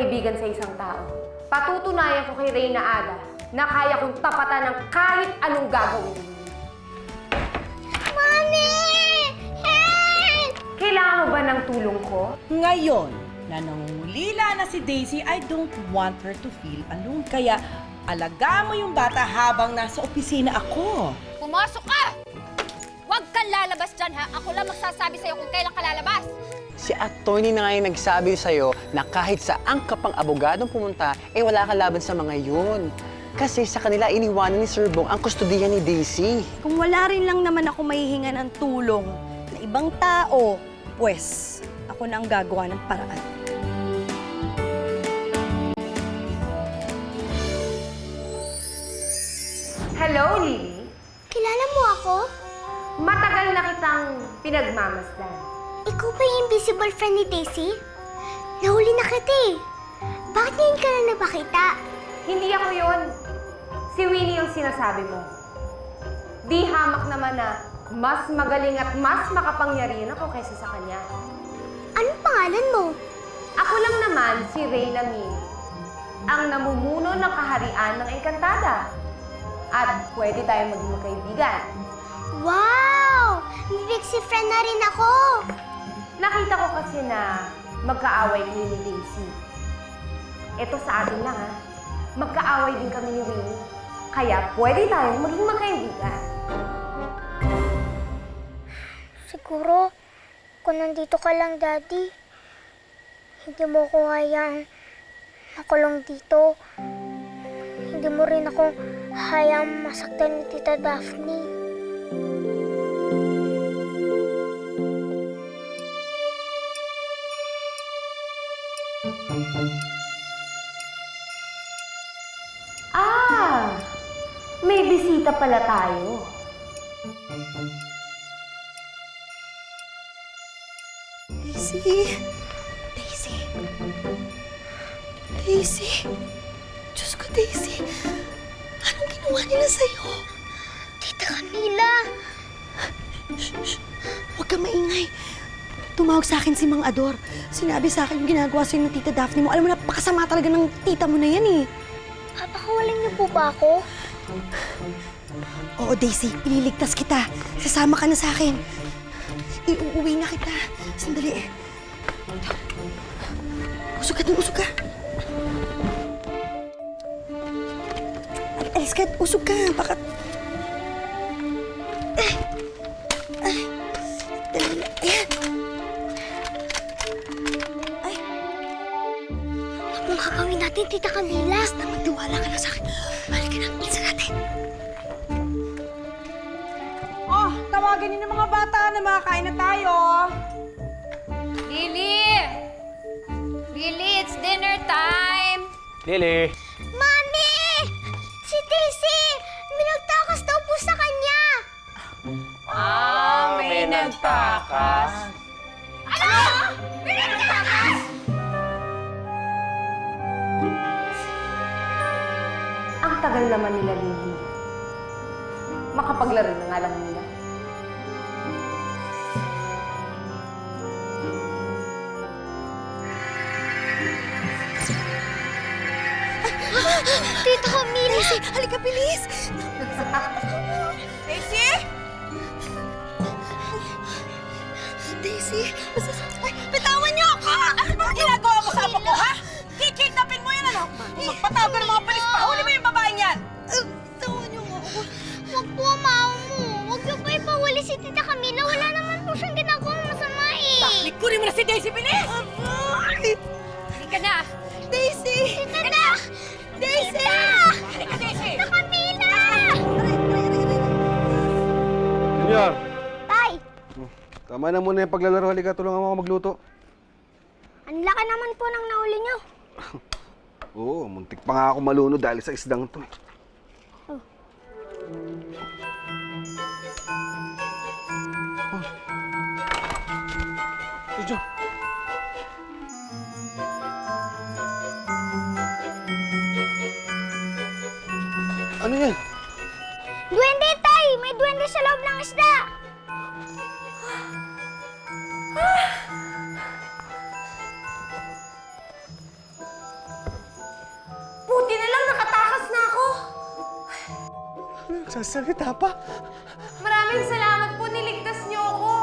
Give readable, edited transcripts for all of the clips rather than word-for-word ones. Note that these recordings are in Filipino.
makipagkaibigan sa isang tao, patutunayan ko kay Reyna Ada na kaya kong tapatan ng kahit anong gagawin niya. Mami! Help! Kailangan mo ba ng tulong ko? Ngayon na nangungulila na si Daisy, I don't want her to feel alone. Kaya alagaan mo yung bata habang nasa opisina ako. Pumasok ka! Huwag kang lalabas dyan, ha? Ako lang magsasabi sa'yo kung kailan ka lalabas. Si attorney na nga yung nagsabi sa'yo na kahit saan ka pang abogadong pumunta, eh wala ka laban sa mga yun. Kasi sa kanila iniwanan ni Sir Bong ang kustodiya ni Daisy. Kung wala rin lang naman ako mahihinga ng tulong na ibang tao, pues ako na ang gagawa ng paraan. Hello, Lily. Kilala mo ako? Matagal na kitang pinagmamasdan. Ikaw ba yung invisible friend ni Daisy? Nahuli na kita eh. Bakit ngayon ka na nagpakita? Hindi ako yun. Si Winnie yung sinasabi mo. Di hamak naman na mas magaling at mas makapangyarihan ako kaysa sa kanya. Anong pangalan mo? Ako lang naman si Reyna Min, ang namumuno ng kaharian ng Encantada. At pwede tayong maging magkaibigan. Wow! Big si friend na rin ako! Nakita ko kasi na magkaaway kami ni Daisy. Ito sa atin lang ha. Magkaaway din kami ni Winnie. Kaya pwede tayong maging magkaibigan. Siguro, kung nandito ka lang, Daddy, hindi mo ko hayaang makulong dito. Hindi mo rin ako hayaang masaktan ni Tita Daphne. Ah! May bisita pala tayo. Daisy! Daisy! Daisy! Diyos ko, Daisy! Anong ginawa nila sa'yo? Tita Camila! Shh! Huwag kang maingay. Tumawag sa akin si Mang Ador. Sinabi sa akin yung ginagawa sa'yo ng Tita Daphne mo. Alam mo, napakasama talaga ng tita mo na yan eh. Papakawalan niyo po ba ako? Oo, Daisy. Piniligtas kita. Sasama ka na sa akin. Iuuwi na kita. Sandali. Usog ka dun, usog ka. Alis ka, usog ka. Baka... Dali lang. Ayan. Ay. Anong gagawin natin, Tita Camila? Basta magtiwala ka na sa akin. Balik ka na. Bilisan natin. Oh, tawagin niyo ng mga bata na makakain na tayo. Lily! Lily, it's dinner time! Lily! Mami! Si Daisy! Minagtakas daw po sa kanya! May nagtakas. Ano? Minagtakas? Ang tagal naman nila, Lily. Makapaglaro na nga lang nila. Tita Camila! Daisy, halika, bilis! Daisy? Daisy, ay, Bitawan niyo ako! Ano bang ginagawa mo sa apo ko, ha? Kikidnapin mo yan, ano? Magpatago ng mga polis pa. Huli mo yung babaeng yan! tawan niyo nga ako. Huwag po, Mamo! Huwag niyo pa ipawali si Tita Camila. Wala naman po siyang ginagawang masama eh! Likurin mo na si Daisy, bilis! Hindi ka na! Daisy! Tita na! Daisy! Halika, Daisy! Tita Camila! Senyor, Tay! tama na muna yung paglalaro. Halika, tulungan mo ako magluto. Ang laki naman po ng nahuli niyo. Oo, muntik pa nga ako malunod dahil sa isdang to. Jojo. Ano yan? Duwende, Tay! May duwende sa loob ng isda! Nagsasalita pa? Maraming salamat po, niligtas niyo ako.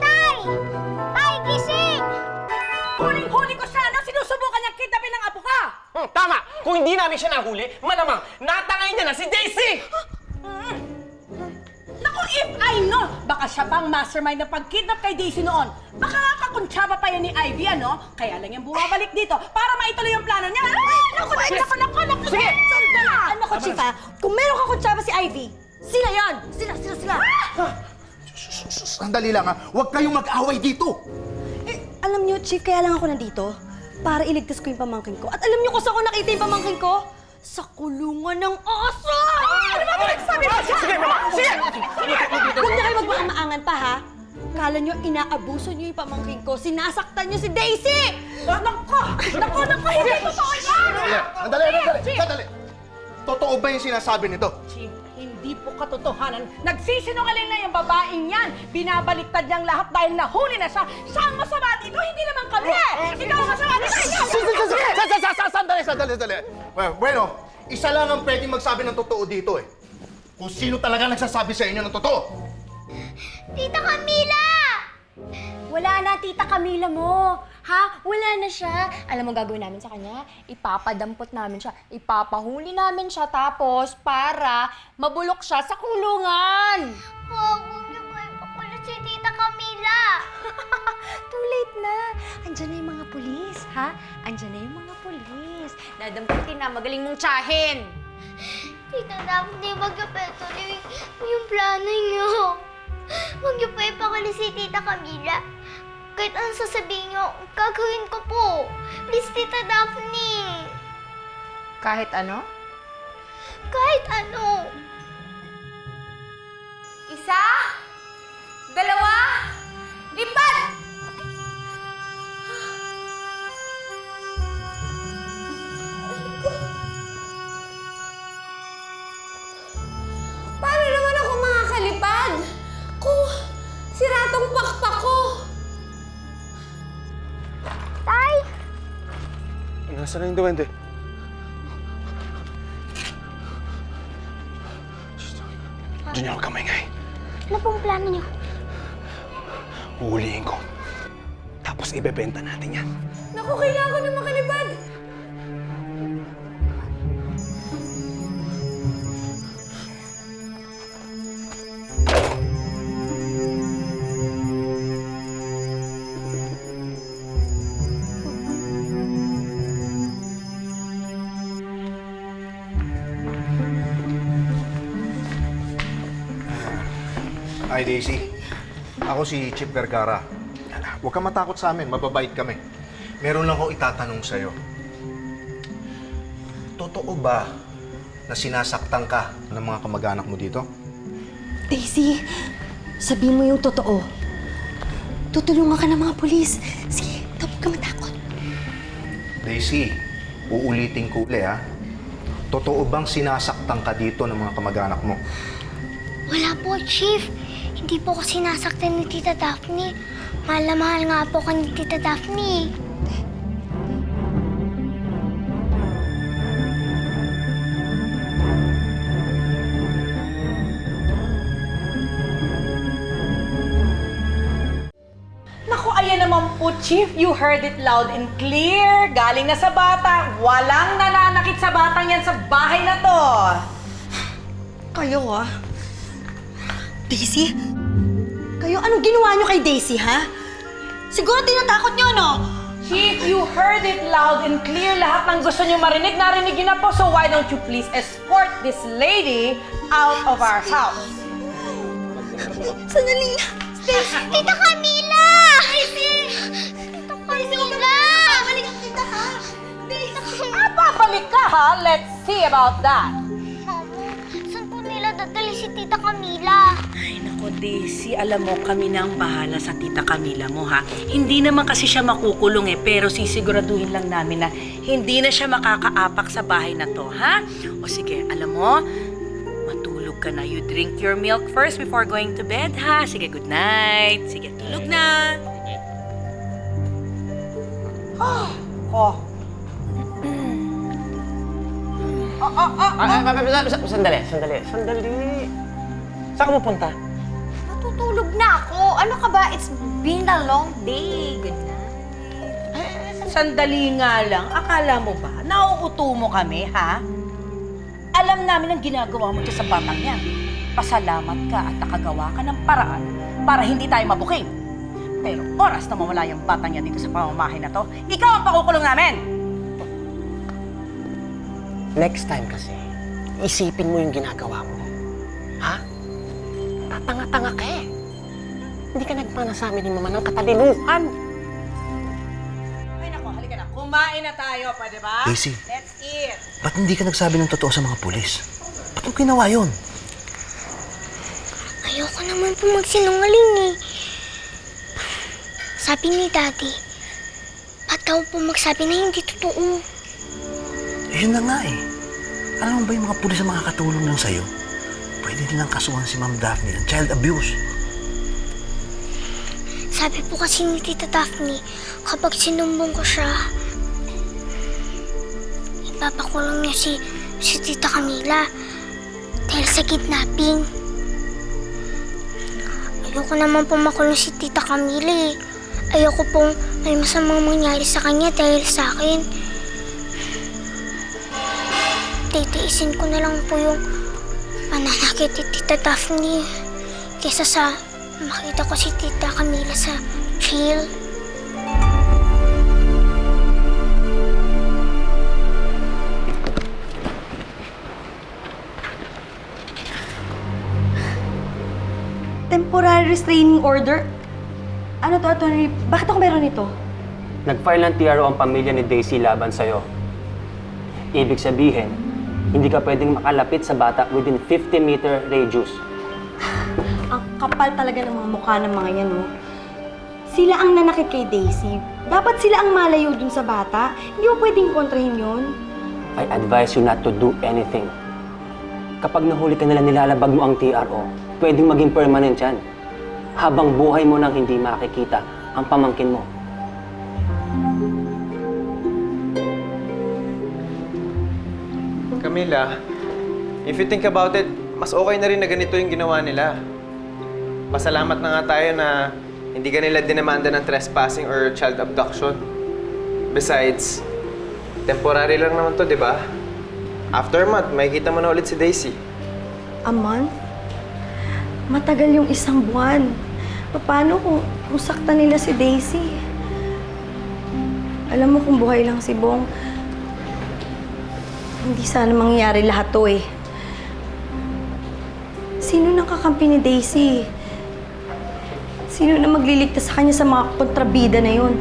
Tay! Tay, gising! Huling-huli ko sana, sinusubukan niyang kidnapin ng apo ka! Tama! Kung hindi namin siya nahuli, malamang natangay niya na si Daisy! Naku, if I know, baka siya pang mastermind ng pag-kidnap kay Daisy noon. Baka nga kakuntsaba pa yan ni Ivy, ano? Kaya lang yung bumabalik dito para maituloy yung plano niya. Ay, naku! Sige! Sandala! Ano ko, Chief, ha? Kung meron ka kutsaba si Ivy, sila yan! Sila! Sandali lang ha, huwag kayong mag-away dito. Alam niyo, Chief, kaya lang ako nandito para iligtas ko yung pamangkin ko. At alam niyo kung saan ko nakita yung pamangkin ko? Sa kulungan ng aso! Ano ba pinagsasabi mo siya? Sige, mama! Sige! Huwag na kayo magmakaangan pa, ha? Kala niyo, inaabuso niyo yung pamangkin ko. Sinasaktan niyo si Daisy! Naku, hindi totoo yan! Sandali! Totoo ba yung sinasabi nito? Chief, hindi po katotohanan. Nagsisinungaling na yung babaeng yan. Binabaliktad niyang lahat dahil nahuli na siya. Siya ang masama dito, hindi naman kami! Ikaw ang masama dito! Sandali. Bueno, isa lang ang pwedeng magsabi ng totoo dito eh. Kung sino talaga nagsasabi sa inyo ng totoo. Tita Camila! Wala na, Tita Camila mo. Ha? Wala na siya. Alam mo gagawin namin sa kanya? Ipapadampot namin siya. Ipapahuli namin siya tapos para mabulok siya sa kulungan. Huwag niyo ba ipakulit si Tita Camila? Too late na. Andiyan na yung mga pulis, ha? Andiyan na yung mga pulis. Dadamputin na, magaling mong tsahin. Tita Daphne, wag niyo pa ituloy yung plano niyo. Huwag niyo pa ipakulit si Tita Camila. Kahit anong sasabihin niyo, gagawin ko po. Please, Tita Daphne. Kahit ano? Kahit ano. Isa, dalawa, lipad! Paano naman ako makakalipad? Kung sira tong pakpak ko. Tay! Nasaan na yung duwende? Junior, huwag kang maingay. Ano pong plano niyo? Uulihin ko. Tapos ibebenta natin yan. Naku, kailangan ko na makalipad. Hi, Daisy. Ako si Chip Vergara. Huwag kang matakot sa amin, mababait kami. Meron lang akong itatanong sa'yo. Totoo ba na sinasaktan ka ng mga kamag-anak mo dito? Daisy, sabihin mo yung totoo. Tutulungan ka ng mga pulis. Sige, huwag ka matakot. Daisy, uulitin ko uli ha. Totoo bang sinasaktan ka dito ng mga kamag-anak mo? Wala po, Chief. Hindi po ko sinasaktan ni Tita Daphne. Mahal na mahal nga po ka ni Tita Daphne. Naku, ayan naman po, Chief. You heard it loud and clear. Galing na sa bata. Walang nananakit sa batang yan sa bahay na to. Kayo, ha? Daisy? Kayo, anong ginawa niyo kay Daisy, ha? Siguro tinatakot niyo, no? Chief, you heard it loud and clear. Lahat ng gusto niyo marinig, narinig niyo na po. So why don't you please escort this lady out of our house? Sandali lang. Tita Camila! Daisy! Tita Camila! Babalik ang tita, ha? Babalik ka, ha? Let's see about that. Mamo, saan po nila dadali si Tita Camila? Ay, naku, Daisy, alam mo, kami na ang bahala sa tita Camila mo, ha? Hindi naman kasi siya makukulong pero sisiguraduhin lang namin na hindi na siya makakaapak sa bahay na to, ha? O sige, alam mo, matulog ka na. You drink your milk first before going to bed, ha? Sige, good night. Sige, tulog na. Oh, Sandali. Saan ka pupunta? Matutulog na ako. Ano ka ba? It's been a long day. Good night. Sandali nga lang. Akala mo ba, nauuto mo kami, ha? Alam namin ang ginagawa mo dyan sa batang yan. Pasalamat ka at nakagawa ka ng paraan para hindi tayo mabuking. Pero oras na mawala yung batang yan dito sa pamamahay na to, ikaw ang pakukulong namin! Next time kasi, isipin mo yung ginagawa mo. Ha? Tatanga-tanga ka eh. Hindi ka nagpana sa amin ni Mama ng katalinuhan. Ay nako, halika na. Kumain na tayo, pwede ba? Daisy. Let's eat! Ba't hindi ka nagsabi ng totoo sa mga pulis? Ba't mo ginawa yun? Ayoko naman po magsinungaling eh. Sabi ni Daddy, ba't daw po magsabi na hindi totoo? Yun na nga eh. Alam mo ba yung mga pulis na makakatulong lang sa'yo? Pwede nilang kasuhan si Ma'am Daphne ng child abuse. Sabi po kasi ni Tita Daphne, kapag sinumbong ko siya, ipapakulong niya si Tita Camila dahil sa kidnapping. Ayoko naman po makulong si Tita Camila eh. Ayoko pong may masamang mangyari sa kanya dahil sa akin. Titiisin ko na lang po yung pananakit ni Tita Daphne kesa sa makita ko si Tita Camila sa jail. Temporary restraining order? Ano to, Atty.? Bakit ako meron ito? Nag-file ng TRO ang pamilya ni Daisy laban sa'yo. Ibig sabihin, hindi ka pwedeng makalapit sa bata within 50-meter radius. Ang kapal talaga ng mga mukha ng mga yan, no? Sila ang nanakit kay Daisy. Dapat sila ang malayo dun sa bata. Hindi mo pwedeng kontrahin yun. I advise you not to do anything. Kapag nahuli ka nila nilalabag mo ang TRO, pwedeng maging permanent yan. Habang buhay mo nang hindi makikita ang pamangkin mo. Camila, if you think about it, mas okay na rin na ganito yung ginawa nila. Pasalamat na nga tayo na hindi ka nila dinamanda ng trespassing or child abduction. Besides, temporary lang naman to, di ba? After a month, makikita mo na ulit si Daisy. A month? Matagal yung isang buwan. Paano kung saktan nila si Daisy? Alam mo kung buhay lang si Bong, hindi sana mangyayari lahat to eh. Sino nang kakampi ni Daisy? Sino na magliligtas sa kanya sa mga kontrabida na yun?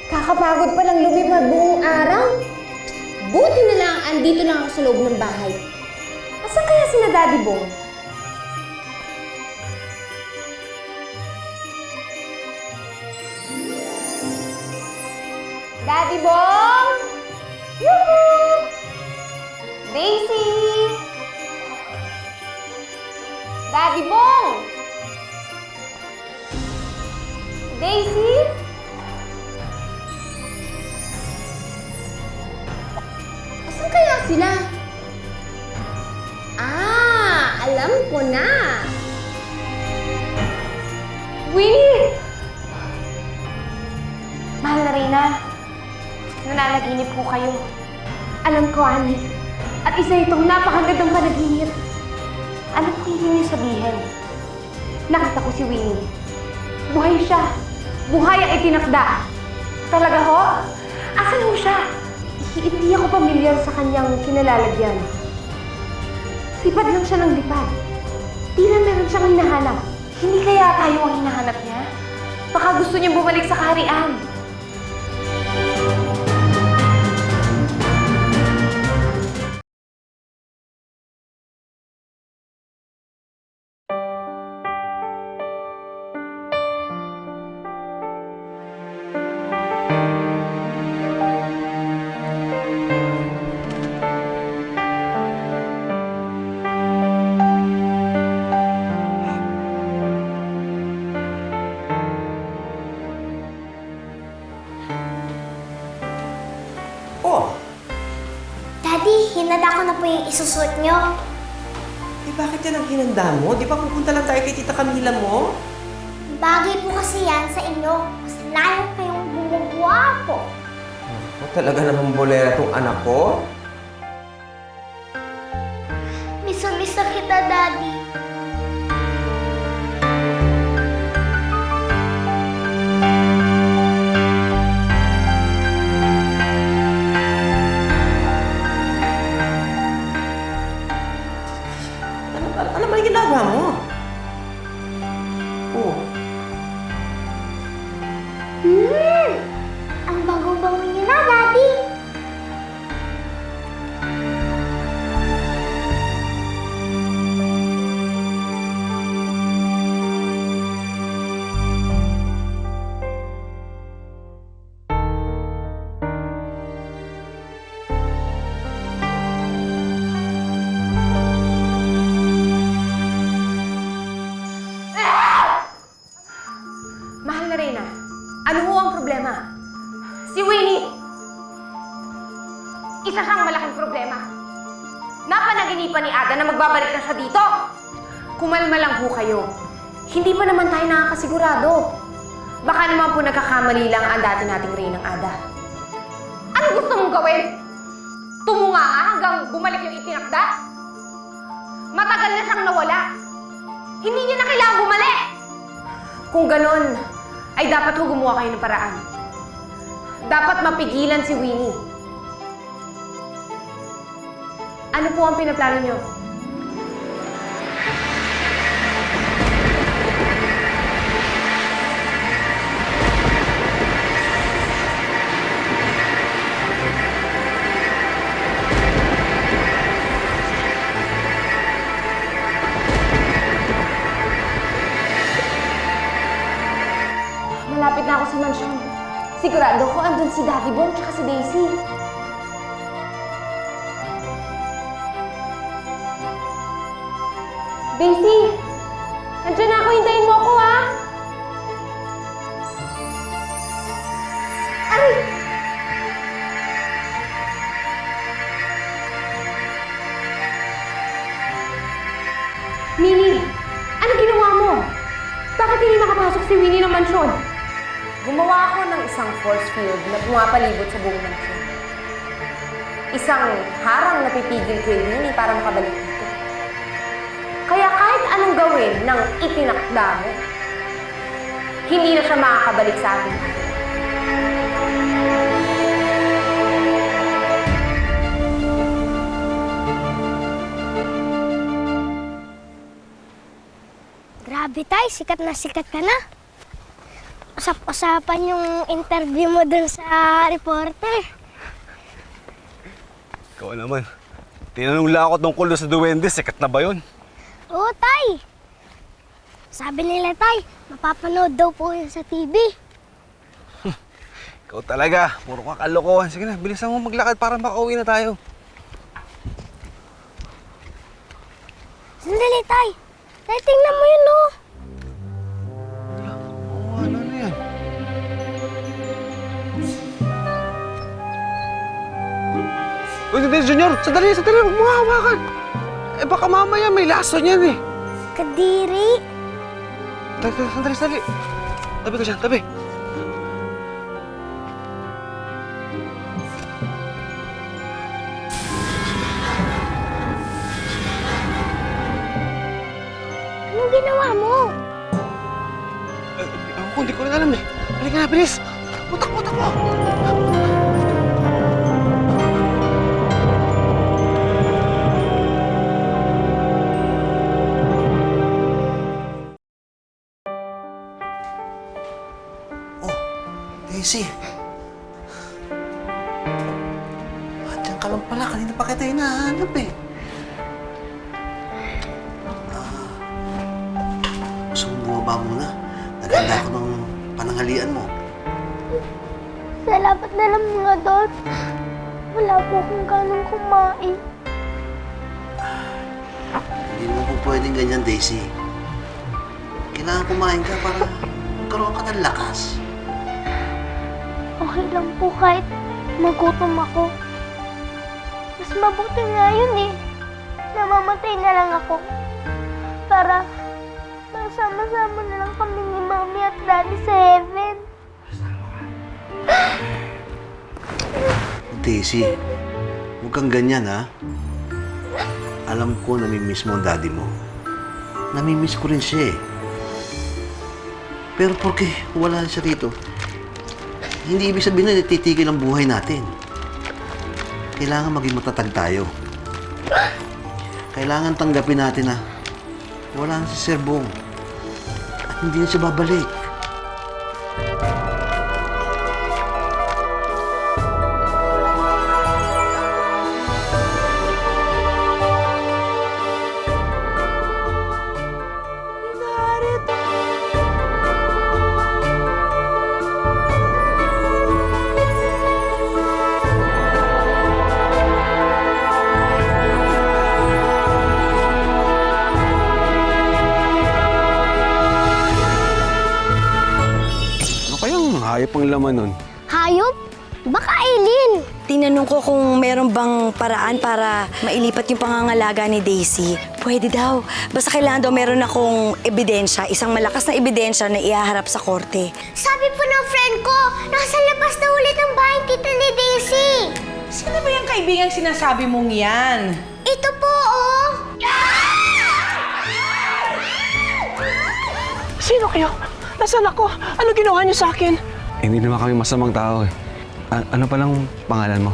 Kakapagod palang lumipad buong araw. Buti na lang andito lang ako sa loob ng bahay. Asan kaya sina Daddy Bong? Daddy Bong! Yoo-hoo! Daisy! Daddy Bong! Daisy? Asan kaya sila? Alam ko na! Winnie! Mahal na Reyna, nananaginip ko kayo. Alam ko, Annie. At isa itong napakagandang panaginip. Alam ko hindi niyo sabihin. Nakita ko si Winnie. Buhay siya. Buhay ang itinakda. Talaga ho? Asan ho siya? Hindi ako pamilyar sa kanyang kinalalagyan. Lipad lang siya ng lipad. Tila meron siyang hinahanap. Hindi kaya tayo ang hinahanap niya? Baka gusto niyang bumalik sa kaharian. Hinanda ko na po yung isusuot nyo. Eh, bakit yan ang hinanda mo? Di ba pupunta lang tayo kay Tita Camila mo? Bagay po kasi yan sa inyo. Mas lalo kayong bumugwapo. O, talaga namang bolera tong anak ko? Misa-misa kita, Daddy. Ano ba yung ginagawa mo? Oh, Ang bango-bango niyo na, Daddy. Mahal na Reyna, ano ho ang problema? Si Winnie! Isa siyang malaking problema. Napanaginipan ni Ada na magbabalik na siya dito. Kumalma lang ho kayo. Hindi pa naman tayo nakakasigurado. Baka naman po nagkakamali lang ang dati nating Reynang Ada. Ano gusto mong gawin? Tumunga ka hanggang bumalik yung itinakda? Matagal na siyang nawala. Hindi niya na kailangan bumalik! Kung ganon, ay dapat ho gumawa kayo ng paraan. Dapat mapigilan si Winnie. Ano po ang pinaplano niyo? Malapit na ako sa mansyon. Sigurado ko andun si Daddy Bong tsaka si Daisy. Daisy! Nandiyan na ako, hintayin mo ako, ha? Ay! Minnie! Ano ginawa mo? Bakit hindi makapasok si Winnie ng mansyon? Gumawa ako ng isang force field na pumapalibot sa buong mansyon. Isang harang na pipigil kay Winnie para makabalik dito. Kaya kahit anong gawin ng itinakda mo, hindi na siya makakabalik sa atin. Grabe, Tay. Sikat ka na. Usap-usapan yung interview mo dun sa reporter. Ikaw naman. Tinanong lang ako tungkol sa duwende. Sikat na ba yun? Oo, Tay. Sabi nila, Tay, mapapanood daw po yun sa TV. Ikaw talaga. Puro ka kalokohan. Sige na, bilisan mo maglakad para makauwi na tayo. Sandali, Tay. Tay, tingnan mo yun, no? Ano na yan? Uy, Junior! Sandali! Huwag mo hawakan! Eh, baka mamaya may laso niyan eh. Kadiri. Sandali! Tabi ka dyan, tabi! Anong ginawa mo? Ako, hindi ko rin alam eh. Halika na, bilis! Utak mo! Daisy. Diyan ka lang pala. Kanina pa kita hinahanap eh. Gusto mong bumaba muna? Naghanda ako ng pananghalian mo. Salamat na lang mga Dot. Wala po akong ganong kumain. Hindi mo po pwedeng ganyan, Daisy. Kailangan kumain ka para magkaroon ka ng lakas. Okay lang po kahit magutom ako. Mas mabuti nga yun eh. Namamatay na lang ako. Para masama-sama na lang kami ni Mami at Daddy sa heaven. Daisy, huwag kang ganyan, ha? Alam ko namimiss mo ang daddy mo. Namimiss ko rin siya, eh. Pero porke wala na siya rito, hindi ibig sabihin na natitigil ang buhay natin. Kailangan maging matatag tayo. Kailangan tanggapin natin na wala na si Sir Bong at hindi na siya babalik. Ano kayang hayop ang laman nun? Hayop? Baka alien. Tinanong ko kung meron bang paraan para mailipat yung pangangalaga ni Daisy. Pwede daw. Basta kailangan daw meron akong ebidensya, isang malakas na ebidensya na ihaharap sa korte. Sabi po ng friend ko, nasa labas na ulit ang bahay ni Tita ni Daisy. Sino ba yung kaibigang sinasabi mong yan? Ito po, oh. Sino kayo? Nasaan ako? Ano ginawa niyo sa akin? Hindi naman kami masamang tao eh. Ano palang pangalan mo?